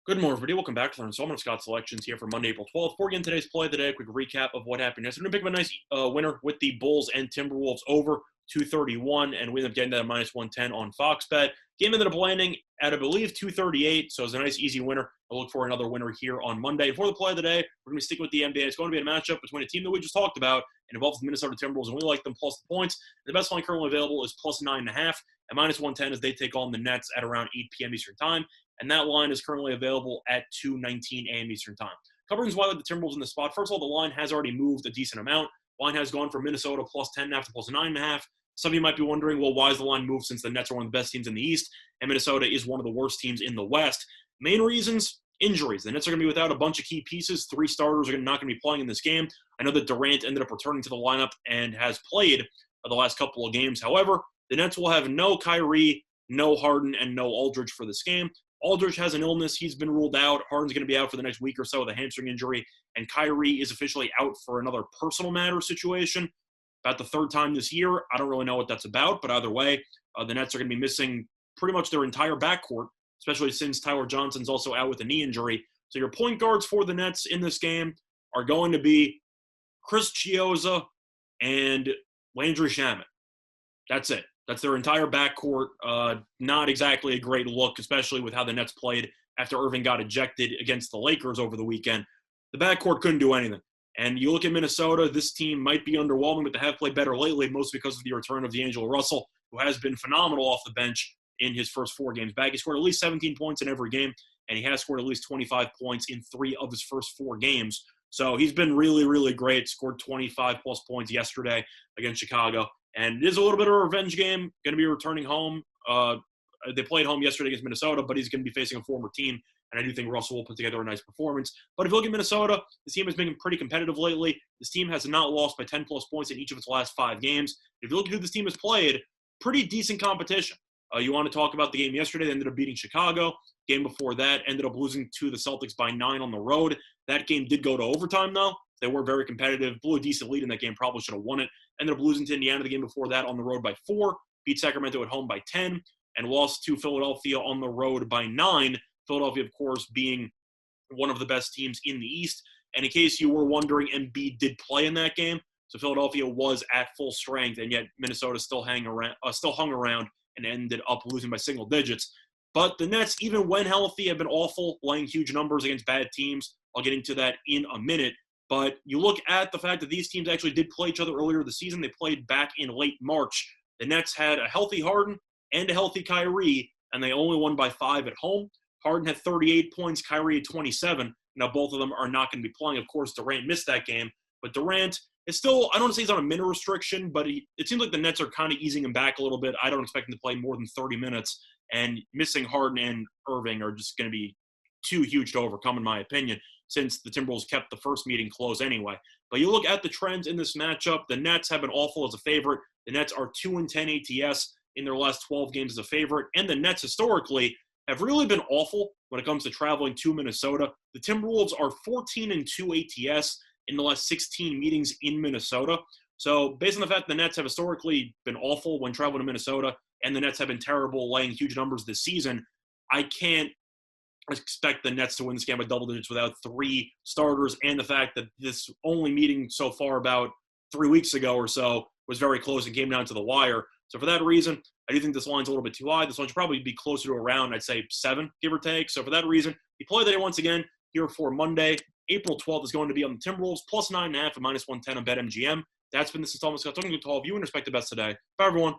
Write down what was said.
Good morning, everybody. Welcome back to the installment of Scott's Selections here for Monday, April 12th. Before we get into today's play of the day, a quick recap of what happened yesterday. We're going to pick up a nice winner with the Bulls and Timberwolves over 231, and we ended up getting that at minus 110 on Fox Bet. Game ended up landing at, I believe, 238, so it was a nice, easy winner. I'll look for another winner here on Monday. For the play of the day, we're going to be sticking with the NBA. It's going to be a matchup between a team that we just talked about and involves the Minnesota Timberwolves, and we like them plus the points. The best line currently available is plus 9.5 at minus 110 as they take on the Nets at around 8 p.m. Eastern Time. And that line is currently available at 2:19 a.m. Eastern Time. Covering why the Timberwolves in the spot. First of all, the line has already moved a decent amount. Line has gone from Minnesota plus 10.5 to plus 9.5. Some of you might be wondering, well, why is the line moved since the Nets are one of the best teams in the East and Minnesota is one of the worst teams in the West? Main reasons, injuries. The Nets are going to be without a bunch of key pieces. 3 starters are not going to be playing in this game. I know that Durant ended up returning to the lineup and has played the last couple of games. However, the Nets will have no Kyrie, no Harden, and no Aldridge for this game. Aldridge has an illness. He's been ruled out. Harden's going to be out for the next week or so with a hamstring injury. And Kyrie is officially out for another personal matter situation. About the third time this year. I don't really know what that's about, but either way, the Nets are going to be missing pretty much their entire backcourt, especially since Tyler Johnson's also out with a knee injury. So your point guards for the Nets in this game are going to be Chris Chiozza and Landry Shamet. That's it. That's their entire backcourt. Not exactly a great look, especially with how the Nets played after Irving got ejected against the Lakers over the weekend. The backcourt couldn't do anything. And you look at Minnesota, this team might be underwhelming, but they have played better lately, mostly because of the return of D'Angelo Russell, who has been phenomenal off the bench in his first 4 games back. He scored at least 17 points in every game, and he has scored at least 25 points in 3 of his first 4 games. So he's been really, really great. Scored 25-plus points yesterday against Chicago. And it is a little bit of a revenge game. Going to be returning home. They played home yesterday against Minnesota, but he's going to be facing a former team. And I do think Russell will put together a nice performance. But if you look at Minnesota, this team has been pretty competitive lately. This team has not lost by 10-plus points in each of its last 5 games. If you look at who this team has played, pretty decent competition. You want to talk about the game yesterday. They ended up beating Chicago. Game before that ended up losing to the Celtics by 9 on the road. That game did go to overtime, though. They were very competitive, blew a decent lead in that game, probably should have won it. Ended up losing to Indiana the game before that on the road by 4, beat Sacramento at home by 10, and lost to Philadelphia on the road by 9. Philadelphia, of course, being one of the best teams in the East. And in case you were wondering, Embiid did play in that game. So Philadelphia was at full strength, and yet Minnesota still hung around and ended up losing by single digits. But the Nets, even when healthy, have been awful, laying huge numbers against bad teams. I'll get into that in a minute. But you look at the fact that these teams actually did play each other earlier this season. They played back in late March. The Nets had a healthy Harden and a healthy Kyrie, and they only won by 5 at home. Harden had 38 points, Kyrie had 27. Now, both of them are not going to be playing. Of course, Durant missed that game. But Durant is still, I don't want to say he's on a minute restriction, but it seems like the Nets are kind of easing him back a little bit. I don't expect him to play more than 30 minutes. And missing Harden and Irving are just going to be too huge to overcome, in my opinion, since the Timberwolves kept the first meeting close anyway. But you look at the trends in this matchup, the Nets have been awful as a favorite. The Nets are 2-10 ATS in their last 12 games as a favorite. And the Nets historically have really been awful when it comes to traveling to Minnesota. The Timberwolves are 14-2 ATS in the last 16 meetings in Minnesota. So based on the fact the Nets have historically been awful when traveling to Minnesota, and the Nets have been terrible laying huge numbers this season, I can't expect the Nets to win this game by double digits without 3 starters, and the fact that this only meeting so far about 3 weeks ago or so was very close and came down to the wire. So for that reason, I do think this line's a little bit too high. This line should probably be closer to around, I'd say, 7, give or take. So for that reason, the play today once again here for Monday, April 12th, is going to be on the Timberwolves, plus 9.5 at minus 110 on BetMGM. That's been this installment. Scott talking to all of you and respect the best today. Bye, everyone.